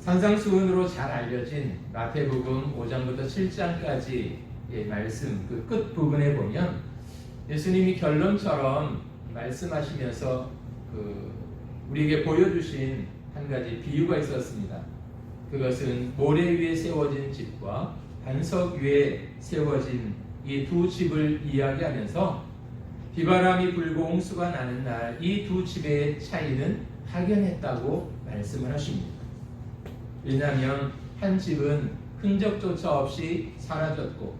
산상수훈으로 잘 알려진 마태복음 5장부터 7장까지의 말씀 그 끝 부분에 보면 예수님이 결론처럼 말씀하시면서 우리에게 보여주신 한 가지 비유가 있었습니다. 그것은 모래 위에 세워진 집과 반석 위에 세워진 이 두 집을 이야기하면서 비바람이 불고 홍수가 나는 날 이 두 집의 차이는 확연했다고 말씀을 하십니다. 왜냐하면 한 집은 흔적조차 없이 사라졌고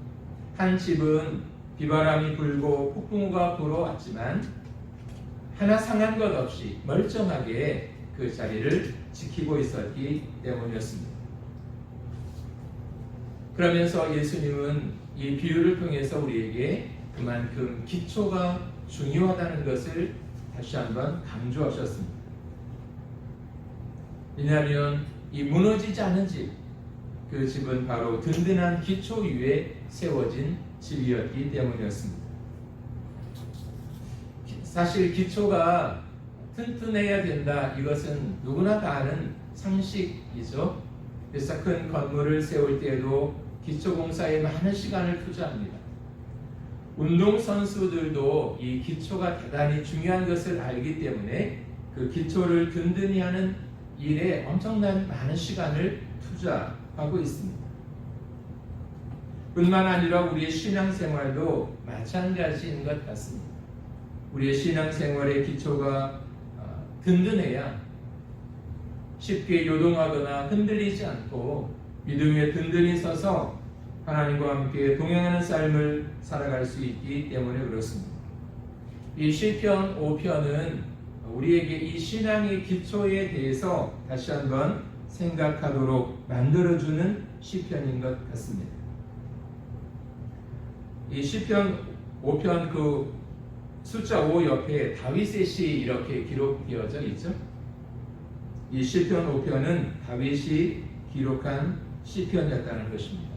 한 집은 비바람이 불고 폭풍우가 불어왔지만 하나 상한 것 없이 멀쩡하게 그 자리를 지키고 있었기 때문이었습니다. 그러면서 예수님은 이 비유를 통해서 우리에게 그만큼 기초가 중요하다는 것을 다시 한번 강조하셨습니다. 왜냐하면 이 무너지지 않은 집, 그 집은 바로 든든한 기초 위에 세워진 집이었기 때문이었습니다. 사실 기초가 튼튼해야 된다, 이것은 누구나 다 아는 상식이죠. 그래서 큰 건물을 세울 때에도 기초공사에 많은 시간을 투자합니다. 운동선수들도 이 기초가 대단히 중요한 것을 알기 때문에 그 기초를 든든히 하는 일에 엄청난 많은 시간을 투자하고 있습니다. 뿐만 아니라 우리의 신앙생활도 마찬가지인 것 같습니다. 우리의 신앙생활의 기초가 든든해야 쉽게 요동하거나 흔들리지 않고 믿음에 든든히 서서 하나님과 함께 동행하는 삶을 살아갈 수 있기 때문에 그렇습니다. 이 시편 5편은 우리에게 이 신앙의 기초에 대해서 다시 한번 생각하도록 만들어주는 시편인 것 같습니다. 이 시편 5편 그 숫자 5 옆에 다윗의 시 이렇게 기록되어져 있죠. 이 시편 5편은 다윗이 기록한 시편이었다는 것입니다.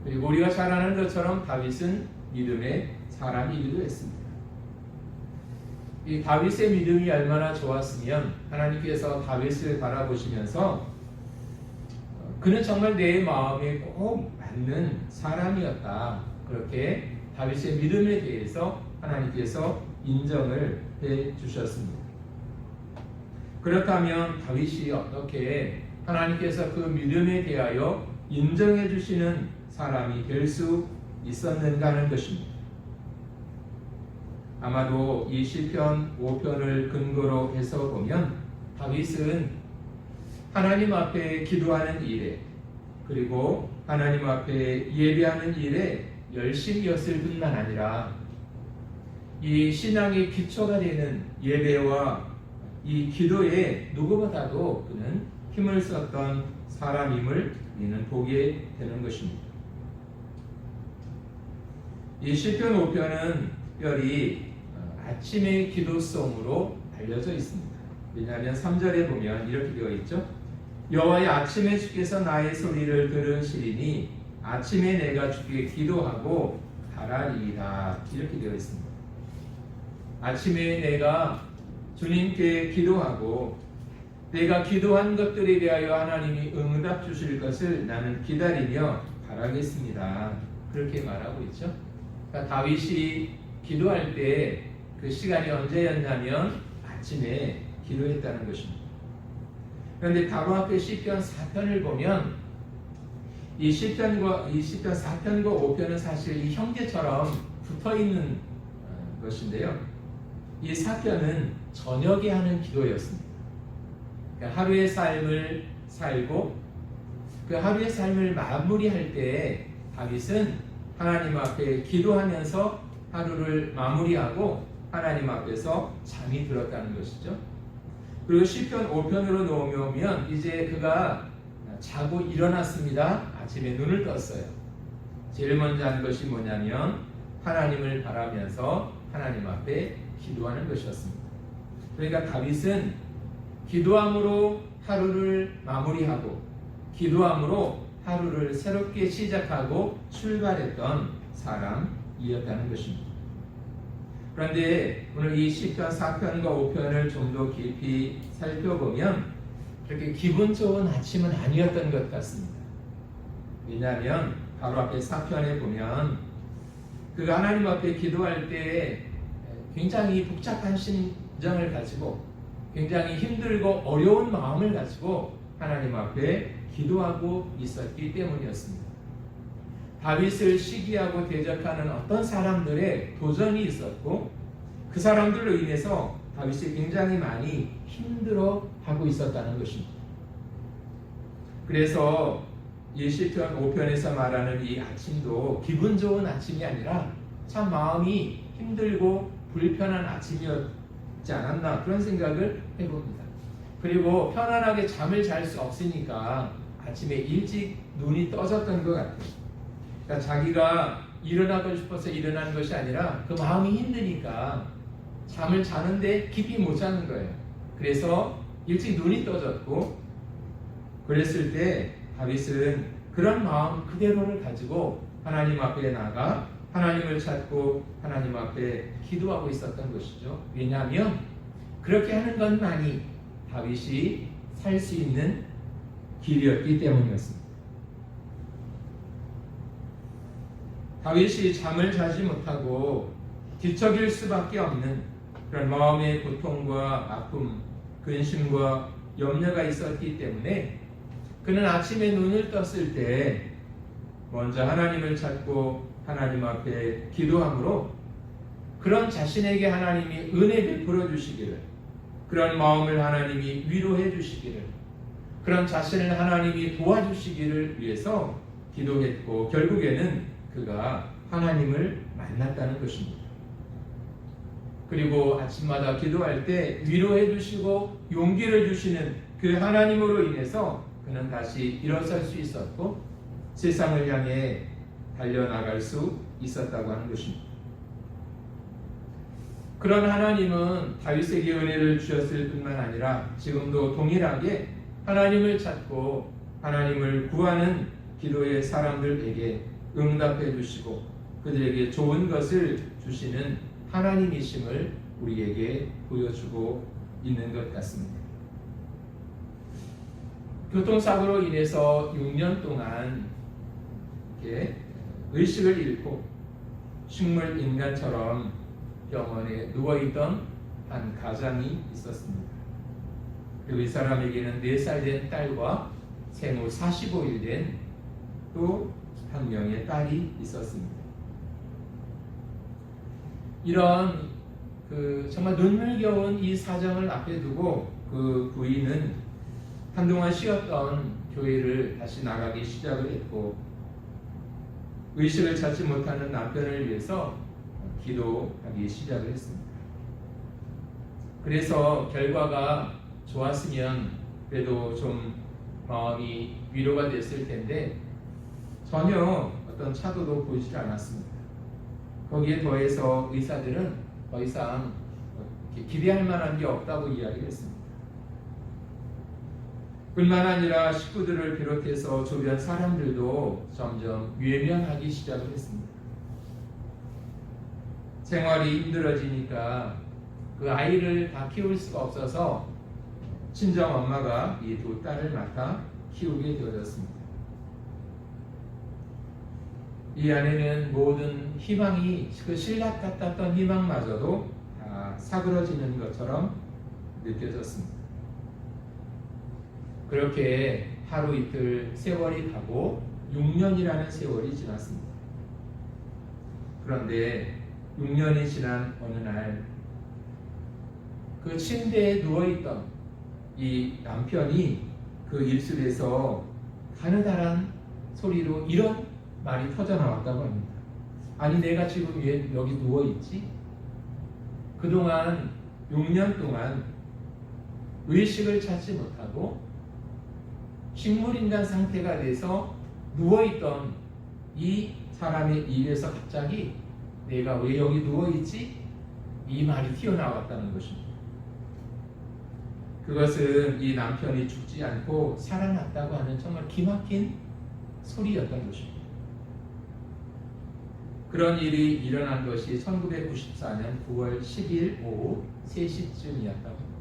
그리고 우리가 잘 아는 것처럼 다윗은 믿음의 사람이기도 했습니다. 이 다윗의 믿음이 얼마나 좋았으면 하나님께서 다윗을 바라보시면서 그는 정말 내 마음에 꼭 맞는 사람이었다, 그렇게 다윗의 믿음에 대해서 하나님께서 인정을 해주셨습니다. 그렇다면 다윗이 어떻게 하나님께서 그 믿음에 대하여 인정해 주시는 사람이 될 수 있었는가 하는 것입니다. 아마도 이 시편 5편을 근거로 해서 보면 다윗은 하나님 앞에 기도하는 일에, 그리고 하나님 앞에 예배하는 일에 열심이었을 뿐만 아니라 이 신앙의 기초가 되는 예배와 이 기도에 누구보다도 그는 힘을 썼던 사람임을 우리는 보게 되는 것입니다. 이 시편 5편은 특별히 아침의 기도송으로 알려져 있습니다. 왜냐하면 3절에 보면 이렇게 되어 있죠. 여호와의 아침에 주께서 나의 소리를 들으시리니 아침에 내가 주께 기도하고 바라리이다, 이렇게 되어 있습니다. 아침에 내가 주님께 기도하고 내가 기도한 것들에 대하여 하나님이 응답 주실 것을 나는 기다리며 바라겠습니다, 그렇게 말하고 있죠. 그러니까 다윗이 기도할 때 그 시간이 언제였냐면 아침에 기도했다는 것입니다. 그런데 바로 앞에 시편 4편을 보면 이 시편 4편과 5편은 사실 이 형제처럼 붙어있는 것인데요. 이 4편은 저녁에 하는 기도였습니다. 그러니까 하루의 삶을 살고 그 하루의 삶을 마무리할 때 다윗은 하나님 앞에 기도하면서 하루를 마무리하고 하나님 앞에서 잠이 들었다는 것이죠. 그리고 시편 5편으로 넘어오면 이제 그가 자고 일어났습니다. 아침에 눈을 떴어요. 제일 먼저 한 것이 뭐냐면 하나님을 바라면서 하나님 앞에 기도하는 것이었습니다. 그러니까 다윗은 기도함으로 하루를 마무리하고 기도함으로 하루를 새롭게 시작하고 출발했던 사람이었다는 것입니다. 그런데 오늘 이 시편 4편과 5편을 좀 더 깊이 살펴보면 그렇게 기분 좋은 아침은 아니었던 것 같습니다. 왜냐하면 바로 앞에 4편에 보면 그가 하나님 앞에 기도할 때 굉장히 복잡한 심정을 가지고 굉장히 힘들고 어려운 마음을 가지고 하나님 앞에 기도하고 있었기 때문이었습니다. 다윗을 시기하고 대적하는 어떤 사람들의 도전이 있었고 그 사람들로 인해서 다윗이 굉장히 많이 힘들어하고 있었다는 것입니다. 그래서 이 시편 5편에서 말하는 이 아침도 기분 좋은 아침이 아니라 참 마음이 힘들고 불편한 아침이었지 않았나 그런 생각을 해봅니다. 그리고 편안하게 잠을 잘 수 없으니까 아침에 일찍 눈이 떠졌던 것 같아요. 그러니까 자기가 일어나고 싶어서 일어난 것이 아니라 그 마음이 힘드니까 잠을 자는데 깊이 못 자는 거예요. 그래서 일찍 눈이 떠졌고 그랬을 때 다윗은 그런 마음 그대로를 가지고 하나님 앞에 나가 하나님을 찾고 하나님 앞에 기도하고 있었던 것이죠. 왜냐하면 그렇게 하는 것만이 다윗이 살 수 있는 길이었기 때문이었습니다. 다윗이 잠을 자지 못하고 뒤척일 수밖에 없는 그런 마음의 고통과 아픔, 근심과 염려가 있었기 때문에 그는 아침에 눈을 떴을 때 먼저 하나님을 찾고 하나님 앞에 기도함으로 그런 자신에게 하나님이 은혜 베풀어 주시기를, 그런 마음을 하나님이 위로해 주시기를, 그런 자신을 하나님이 도와주시기를 위해서 기도했고 결국에는 그가 하나님을 만났다는 것입니다. 그리고 아침마다 기도할 때 위로해 주시고 용기를 주시는 그 하나님으로 인해서 그는 다시 일어설 수 있었고 세상을 향해 달려나갈 수 있었다고 하는 것입니다. 그런 하나님은 다윗에게 은혜를 주셨을 뿐만 아니라 지금도 동일하게 하나님을 찾고 하나님을 구하는 기도의 사람들에게 응답해 주시고 그들에게 좋은 것을 주시는 하나님이심을 우리에게 보여주고 있는 것 같습니다. 교통사고로 인해서 6년 동안 이렇게 의식을 잃고 식물 인간처럼 병원에 누워있던 한 가장이 있었습니다. 그리고 이 사람에게는 4살 된 딸과 생후 45일 된 또 한 명의 딸이 있었습니다. 이런 정말 눈물겨운 이 사정을 앞에 두고 그 부인은 한동안 쉬었던 교회를 다시 나가기 시작을 했고 의식을 찾지 못하는 남편을 위해서 기도하기 시작을 했습니다. 그래서 결과가 좋았으면 그래도 좀 마음이 위로가 됐을 텐데 전혀 어떤 차도도 보이지 않았습니다. 거기에 더해서 의사들은 더 이상 기대할 만한 게 없다고 이야기했습니다. 뿐만 아니라 식구들을 비롯해서 주변 사람들도 점점 외면하기 시작을 했습니다. 생활이 힘들어지니까 그 아이를 다 키울 수가 없어서 친정 엄마가 이 2딸을 맡아 키우게 되었습니다. 이 안에는 모든 희망이 그 신락 같았던 희망마저도 다 사그러지는 것처럼 느껴졌습니다. 그렇게 하루 이틀 세월이 가고 6년이라는 세월이 지났습니다. 그런데 6년이 지난 어느 날 그 침대에 누워있던 이 남편이 그 입술에서 가느다란 소리로 이런 말이 터져나왔다고 합니다. 아니 내가 지금 왜 여기 누워있지? 그동안 6년 동안 의식을 찾지 못하고 식물인간 상태가 돼서 누워있던 이 사람의 입에서 갑자기 내가 왜 여기 누워있지? 이 말이 튀어나왔다는 것입니다. 그것은 이 남편이 죽지 않고 살아났다고 하는 정말 기막힌 소리였던 것입니다. 그런 일이 일어난 것이 1994년 9월 10일 오후 3시쯤이었다고 합니다.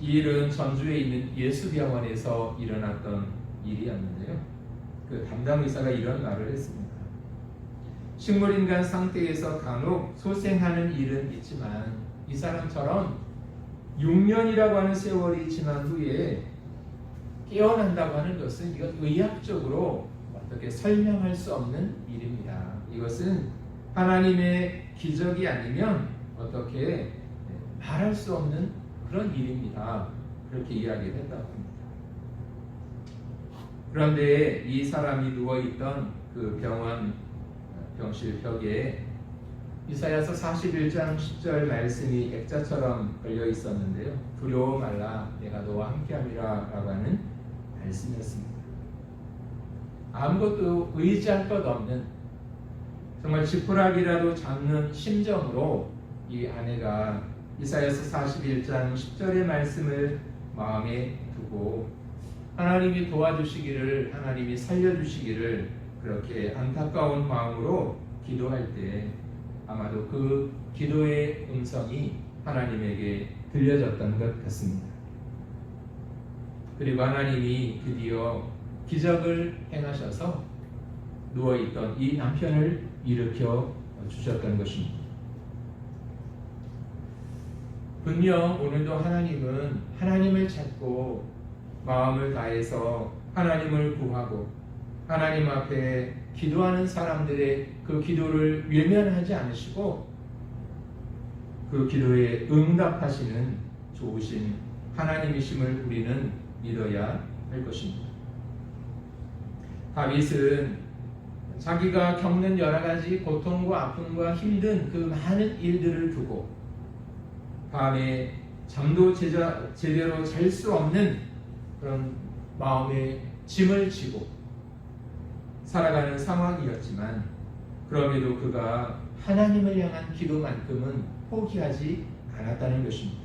이 일은 전주에 있는 예수병원에서 일어났던 일이었는데요. 그 담당 의사가 이런 말을 했습니다. 식물인간 상태에서 간혹 소생하는 일은 있지만 이 사람처럼 6년이라고 하는 세월이 지난 후에 깨어난다고 하는 것은 이건 의학적으로 어떻게 설명할 수 없는 일입니다. 이것은 하나님의 기적이 아니면 어떻게 말할 수 없는 그런 일입니다. 그렇게 이야기를 했다고 합니다. 그런데 이 사람이 누워있던 그 병실 벽에 이사야서 41장 10절 말씀이 액자처럼 걸려 있었는데요. 두려워 말라 내가 너와 함께함이라 라고 하는 말씀이었습니다. 아무것도 의지할 것 없는 정말 지푸라기라도 잡는 심정으로 이 아내가 이사야서 41장 10절의 말씀을 마음에 두고 하나님이 도와주시기를, 하나님이 살려주시기를 그렇게 안타까운 마음으로 기도할 때 아마도 그 기도의 음성이 하나님에게 들려졌던 것 같습니다. 그리고 하나님이 드디어 기적을 행하셔서 누워있던 이 남편을 일으켜 주셨던 것입니다. 분명 오늘도 하나님은 하나님을 찾고 마음을 다해서 하나님을 구하고 하나님 앞에 기도하는 사람들의 그 기도를 외면하지 않으시고 그 기도에 응답하시는 좋으신 하나님이심을 우리는 믿어야 할 것입니다. 다윗은 자기가 겪는 여러 가지 고통과 아픔과 힘든 그 많은 일들을 두고 밤에 잠도 제대로 잘 수 없는 그런 마음의 짐을 지고 살아가는 상황이었지만 그럼에도 그가 하나님을 향한 기도만큼은 포기하지 않았다는 것입니다.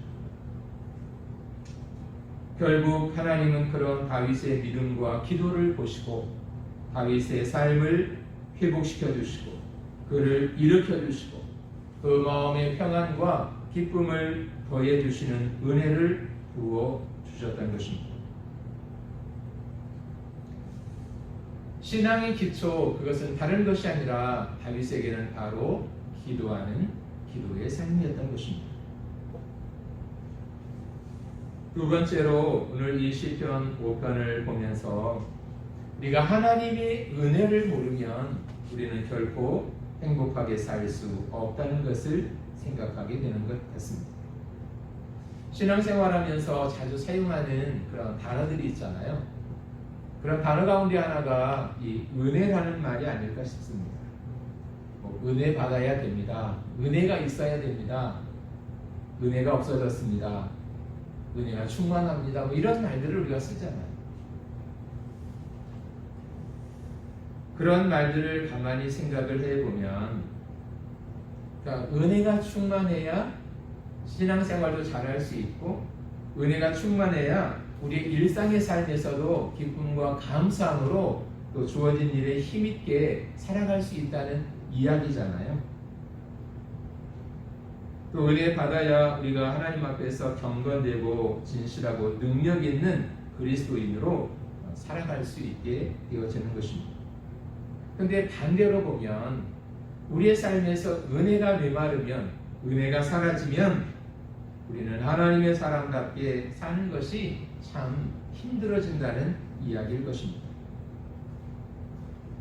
결국 하나님은 그런 다윗의 믿음과 기도를 보시고 다윗의 삶을 회복시켜 주시고 그를 일으켜 주시고 그 마음의 평안과 기쁨을 더해 주시는 은혜를 부어 주셨던 것입니다. 신앙의 기초, 그것은 다른 것이 아니라 다윗에게는 바로 기도하는 기도의 삶이었던 것입니다. 두 번째로 오늘 이 시편 5편을 보면서 우리가 하나님의 은혜를 모르면 우리는 결코 행복하게 살 수 없다는 것을 생각하게 되는 것 같습니다. 신앙생활하면서 자주 사용하는 그런 단어들이 있잖아요. 그런 단어 가운데 하나가 이 은혜라는 말이 아닐까 싶습니다. 은혜 받아야 됩니다. 은혜가 있어야 됩니다. 은혜가 없어졌습니다. 은혜가 충만합니다. 이런 말들을 우리가 쓰잖아요. 그런 말들을 가만히 생각을 해보면 그러니까 은혜가 충만해야 신앙생활도 잘할 수 있고 은혜가 충만해야 우리의 일상의 삶에서도 기쁨과 감사함으로 또 주어진 일에 힘있게 살아갈 수 있다는 이야기잖아요. 또 은혜 받아야 우리가 하나님 앞에서 경건되고 진실하고 능력 있는 그리스도인으로 살아갈 수 있게 되어지는 것입니다. 그런데 반대로 보면 우리의 삶에서 은혜가 메마르면 은혜가 사라지면 우리는 하나님의 사람답게 사는 것이 참 힘들어진다는 이야기일 것입니다.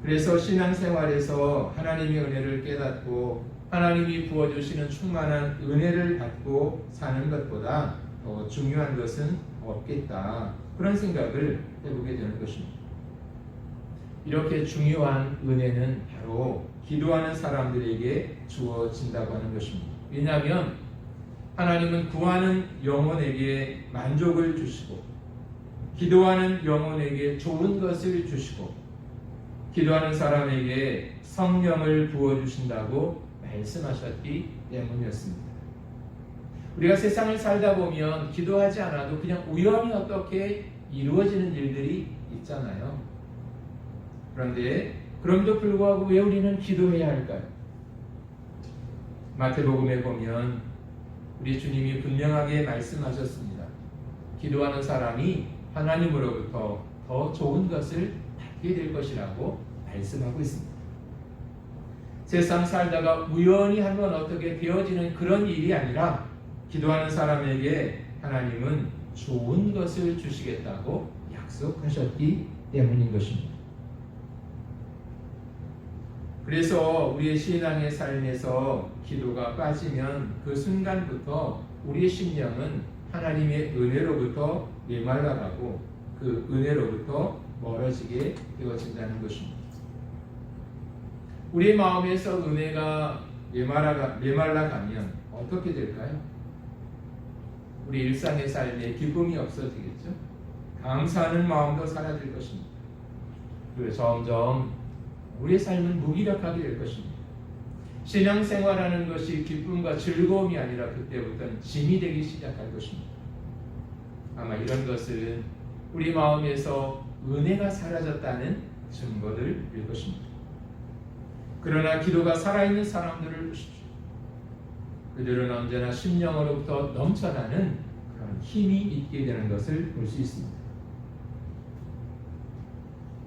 그래서 신앙생활에서 하나님의 은혜를 깨닫고 하나님이 부어주시는 충만한 은혜를 받고 사는 것보다 더 중요한 것은 없겠다. 그런 생각을 해보게 되는 것입니다. 이렇게 중요한 은혜는 바로 기도하는 사람들에게 주어진다고 하는 것입니다. 왜냐하면 하나님은 구하는 영혼에게 만족을 주시고 기도하는 영혼에게 좋은 것을 주시고 기도하는 사람에게 성령을 부어주신다고 말씀하셨기 때문이었습니다. 우리가 세상을 살다 보면 기도하지 않아도 그냥 우연히 어떻게 이루어지는 일들이 있잖아요. 그런데 그럼에도 불구하고 왜 우리는 기도해야 할까요? 마태복음에 보면 우리 주님이 분명하게 말씀하셨습니다. 기도하는 사람이 하나님으로부터 더 좋은 것을 받게 될 것이라고 말씀하고 있습니다. 세상 살다가 우연히 한번 어떻게 되어지는 그런 일이 아니라 기도하는 사람에게 하나님은 좋은 것을 주시겠다고 약속하셨기 때문인 것입니다. 그래서 우리의 신앙의 삶에서 기도가 빠지면 그 순간부터 우리의 심령은 하나님의 은혜로부터 메말라가고 그 은혜로부터 멀어지게 되어진다는 것입니다. 우리의 마음에서 은혜가 메말라가면 어떻게 될까요? 우리 일상의 삶에 기쁨이 없어지겠죠? 감사하는 마음도 사라질 것입니다. 그리고 점점 우리의 삶은 무기력하게 될 것입니다. 신앙생활하는 것이 기쁨과 즐거움이 아니라 그때부터는 짐이 되기 시작할 것입니다. 아마 이런 것은 우리 마음에서 은혜가 사라졌다는 증거들일 것입니다. 그러나 기도가 살아있는 사람들을 보십시오. 그들은 언제나 심령으로부터 넘쳐나는 그런 힘이 있게 되는 것을 볼 수 있습니다.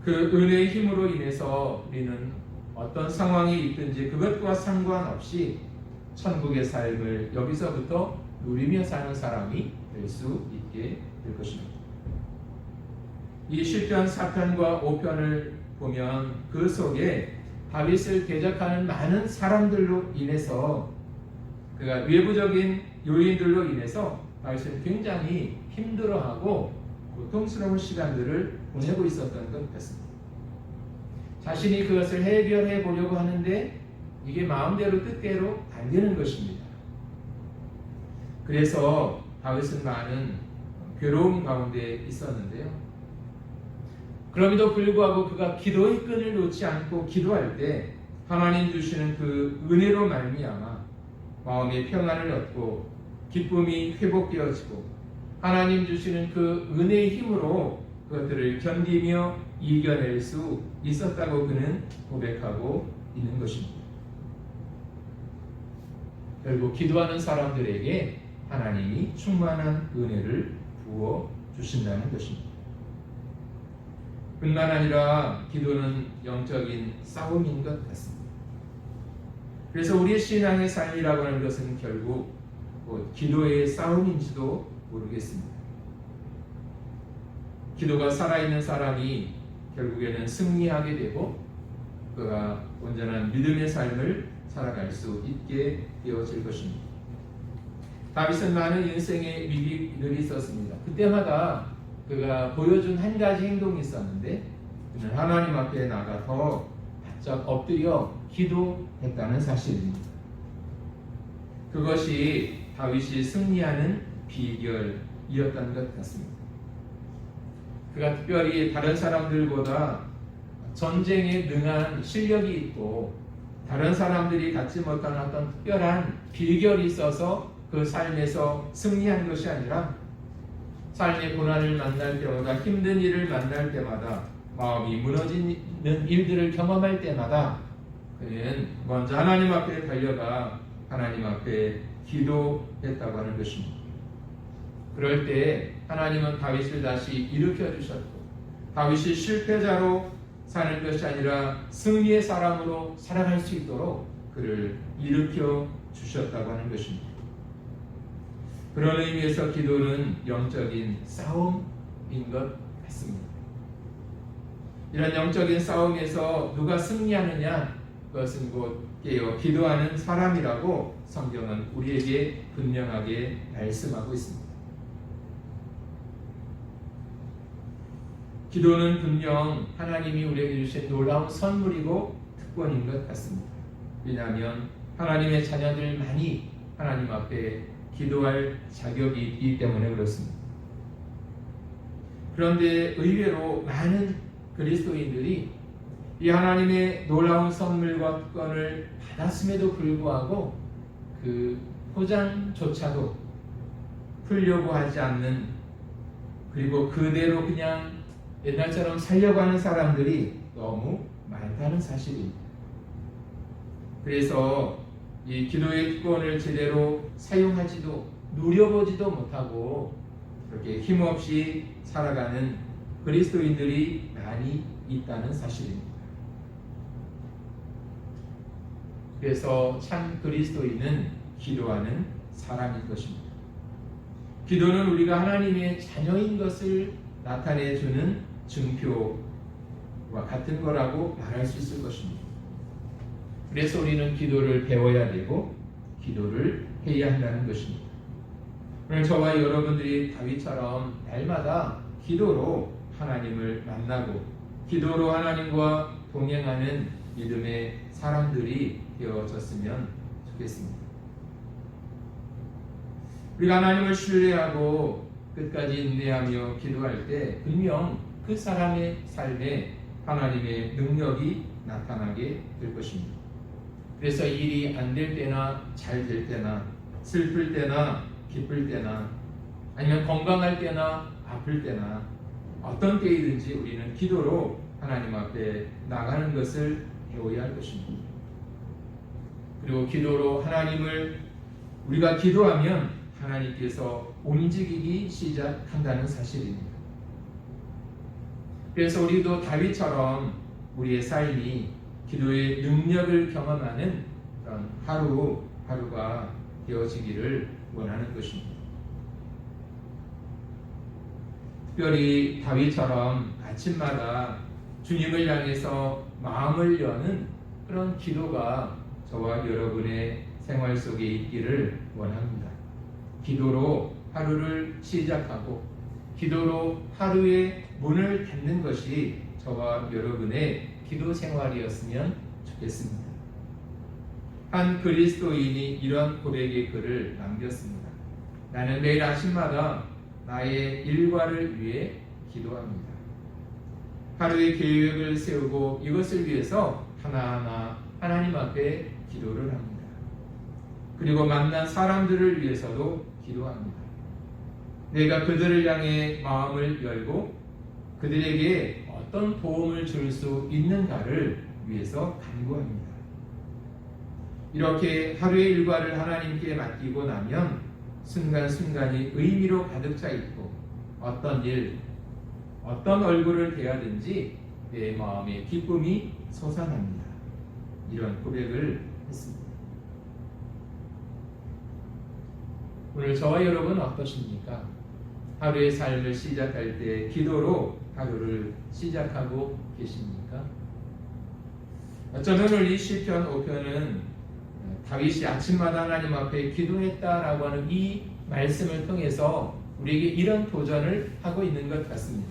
그 은혜의 힘으로 인해서 우리는 어떤 상황에 있든지 그것과 상관없이 천국의 삶을 여기서부터 누리며 사는 사람이 될 수 있게 될 것입니다. 이 시편 4편과 5편을 보면 그 속에 다윗을 대적하는 많은 사람들로 인해서 그가 외부적인 요인들로 인해서 다윗은 굉장히 힘들어하고 고통스러운 시간들을 보내고 있었던 것 같습니다. 자신이 그것을 해결해 보려고 하는데 이게 마음대로 뜻대로 안 되는 것입니다. 그래서 다윗은 많은 괴로움 가운데 있었는데요. 그럼에도 불구하고 그가 기도의 끈을 놓지 않고 기도할 때 하나님 주시는 그 은혜로 말미암아 마음의 평안을 얻고 기쁨이 회복되어지고 하나님 주시는 그 은혜의 힘으로 그것들을 견디며 이겨낼 수 있었다고 그는 고백하고 있는 것입니다. 결국 기도하는 사람들에게 하나님이 충만한 은혜를 부어 주신다는 것입니다. 뿐만 아니라 기도는 영적인 싸움인 것 같습니다. 그래서 우리의 신앙의 삶이라고 하는 것은 결국 기도의 싸움인지도 모르겠습니다. 기도가 살아있는 사람이 결국에는 승리하게 되고 그가 온전한 믿음의 삶을 살아갈 수 있게 되어질 것입니다. 다윗은 많은 인생의 위기들이 있었습니다. 그때마다 그가 보여준 한 가지 행동이 있었는데 그는 하나님 앞에 나가서 바짝 엎드려 기도했다는 사실입니다. 그것이 다윗이 승리하는 비결이었던 것 같습니다. 그가 특별히 다른 사람들보다 전쟁에 능한 실력이 있고 다른 사람들이 갖지 못한 어떤 특별한 비결이 있어서 그 삶에서 승리한 것이 아니라 삶의 고난을 만날 때마다 힘든 일을 만날 때마다 마음이 무너지는 일들을 경험할 때마다 그는 먼저 하나님 앞에 달려가 하나님 앞에 기도했다고 하는 것입니다. 그럴 때 하나님은 다윗을 다시 일으켜 주셨고 다윗이 실패자로 사는 것이 아니라 승리의 사람으로 살아갈 수 있도록 그를 일으켜 주셨다고 하는 것입니다. 그런 의미에서 기도는 영적인 싸움인 것 같습니다. 이런 영적인 싸움에서 누가 승리하느냐 그것은 곧 깨어 기도하는 사람이라고 성경은 우리에게 분명하게 말씀하고 있습니다. 기도는 분명 하나님이 우리에게 주신 놀라운 선물이고 특권인 것 같습니다. 왜냐하면 하나님의 자녀들만이 하나님 앞에 기도할 자격이 있기 때문에 그렇습니다. 그런데 의외로 많은 그리스도인들이 이 하나님의 놀라운 선물과 특권을 받았음에도 불구하고 그 포장조차도 풀려고 하지 않는 그리고 그대로 그냥 옛날처럼 살려고 하는 사람들이 너무 많다는 사실입니다. 그래서 이 기도의 특권을 제대로 사용하지도 누려보지도 못하고 그렇게 힘없이 살아가는 그리스도인들이 많이 있다는 사실입니다. 그래서 참 그리스도인은 기도하는 사람인 것입니다. 기도는 우리가 하나님의 자녀인 것을 나타내주는 증표와 같은 거라고 말할 수 있을 것입니다. 그래서 우리는 기도를 배워야 되고 기도를 해야 한다는 것입니다. 오늘 저와 여러분들이 다윗처럼 날마다 기도로 하나님을 만나고 기도로 하나님과 동행하는 믿음의 사람들이 되어졌으면 좋겠습니다. 우리가 하나님을 신뢰하고 끝까지 인내하며 기도할 때 분명 그 사람의 삶에 하나님의 능력이 나타나게 될 것입니다. 그래서 일이 안 될 때나 잘 될 때나 슬플 때나 기쁠 때나 아니면 건강할 때나 아플 때나 어떤 때이든지 우리는 기도로 하나님 앞에 나가는 것을 배워야 할 것입니다. 그리고 기도로 하나님을 우리가 기도하면 하나님께서 움직이기 시작한다는 사실입니다. 그래서 우리도 다윗처럼 우리의 삶이 기도의 능력을 경험하는 그런 하루하루가 되어지기를 원하는 것입니다. 특별히 다윗처럼 아침마다 주님을 향해서 마음을 여는 그런 기도가 저와 여러분의 생활 속에 있기를 원합니다. 기도로 하루를 시작하고 기도로 하루의 문을 닫는 것이 저와 여러분의 기도 생활이었으면 좋겠습니다. 한 그리스도인이 이런 고백의 글을 남겼습니다. 나는 매일 아침마다 나의 일과를 위해 기도합니다. 하루의 계획을 세우고 이것을 위해서 하나하나 하나님 앞에 기도를 합니다. 그리고 만난 사람들을 위해서도 기도합니다. 내가 그들을 향해 마음을 열고 그들에게 어떤 도움을 줄 수 있는가를 위해서 간구합니다. 이렇게 하루의 일과를 하나님께 맡기고 나면 순간순간이 의미로 가득 차 있고 어떤 일, 어떤 얼굴을 대하든지 내 마음에 기쁨이 솟아납니다. 이런 고백을 했습니다. 오늘 저와 여러분 어떠십니까? 하루의 삶을 시작할 때 기도로 하루를 시작하고 계십니까? 저는 이 시편 5편은 다윗이 아침마다 하나님 앞에 기도했다라고 하는 이 말씀을 통해서 우리에게 이런 도전을 하고 있는 것 같습니다.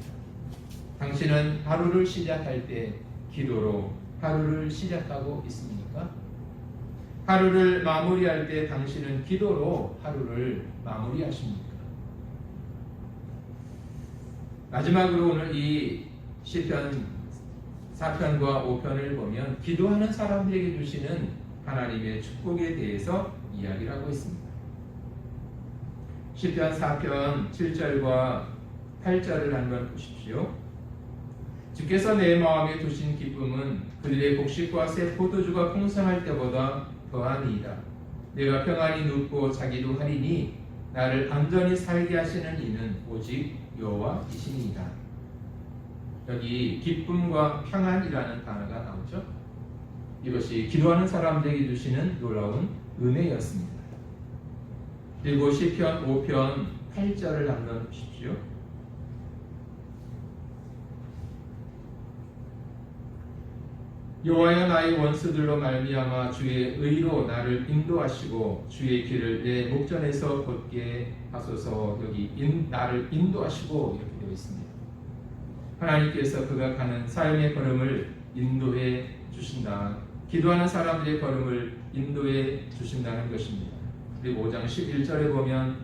당신은 하루를 시작할 때 기도로 하루를 시작하고 있습니까? 하루를 마무리할 때 당신은 기도로 하루를 마무리하십니까? 마지막으로 오늘 이 시편 4편과 5편을 보면 기도하는 사람들에게 주시는 하나님의 축복에 대해서 이야기를 하고 있습니다. 시편 4편 7절과 8절을 한번 보십시오. 주께서 내 마음에 두신 기쁨은 그들의 곡식과 새 포도주가 풍성할 때보다 더하니이다. 내가 평안히 눕고 자기도 하리니 나를 안전히 살게 하시는 이는 오직 여호와이시니이다. 여기 기쁨과 평안이라는 단어가 나오죠. 이것이 기도하는 사람들에게 주시는 놀라운 은혜였습니다. 그리고 시편 5편 8절을 한번 보십시오. 여호와여 나의 원수들로 말미암아 주의 의로 나를 인도하시고 주의 길을 내 목전에서 걷게 하소서. 여기 나를 인도하시고 이렇게 되어 있습니다. 하나님께서 그가 가는 삶의 걸음을 인도해 주신다. 기도하는 사람들의 걸음을 인도해 주신다는 것입니다. 그리고 5장 11절에 보면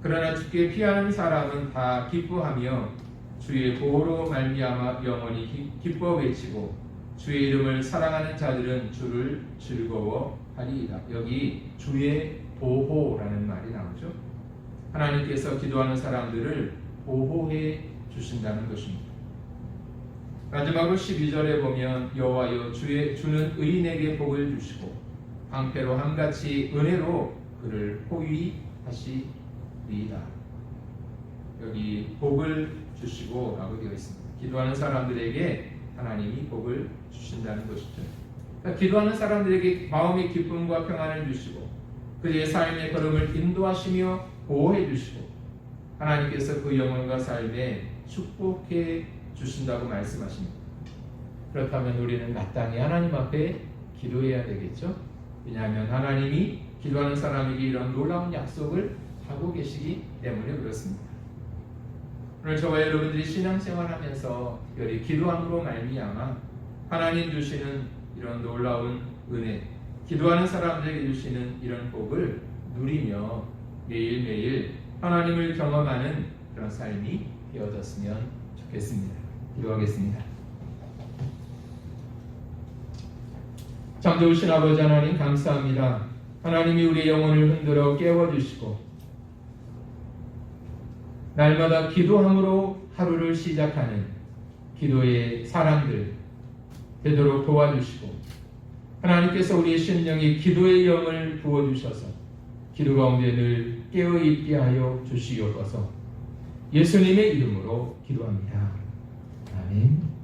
그러나 주께 피하는 사람은 다 기뻐하며 주의 보호로 말미암아 영원히 기뻐 외치고 주의 이름을 사랑하는 자들은 주를 즐거워하리이다. 여기 주의 보호라는 말이 나오죠. 하나님께서 기도하는 사람들을 보호해 주신다는 것입니다. 마지막으로 12절에 보면 여호와여 주는 의인에게 복을 주시고 방패로 함같이 은혜로 그를 호위하시리이다. 여기 복을 주시고 라고 되어 있습니다. 기도하는 사람들에게 하나님이 복을 주신다는 것이죠. 그러니까 기도하는 사람들에게 마음의 기쁨과 평안을 주시고 그들의 삶의 걸음을 인도하시며 보호해 주시고 하나님께서 그 영혼과 삶에 축복해 주신다고 말씀하십니다. 그렇다면 우리는 마땅히 하나님 앞에 기도해야 되겠죠. 왜냐하면 하나님이 기도하는 사람에게 이런 놀라운 약속을 하고 계시기 때문에 그렇습니다. 오늘 저와 여러분들이 신앙생활하면서 특별히 기도함으로 말미암아 하나님 주시는 이런 놀라운 은혜, 기도하는 사람들에게 주시는 이런 복을 누리며 매일매일 하나님을 경험하는 그런 삶이 되어졌으면 좋겠습니다. 기도하겠습니다. 참 좋으신 아버지 하나님 감사합니다. 하나님이 우리의 영혼을 흔들어 깨워주시고 날마다 기도함으로 하루를 시작하는 기도의 사람들 되도록 도와주시고 하나님께서 우리의 심령에 기도의 영을 부어주셔서 기도 가운데 늘 깨어있게 하여 주시옵소서. 예수님의 이름으로 기도합니다. 아멘.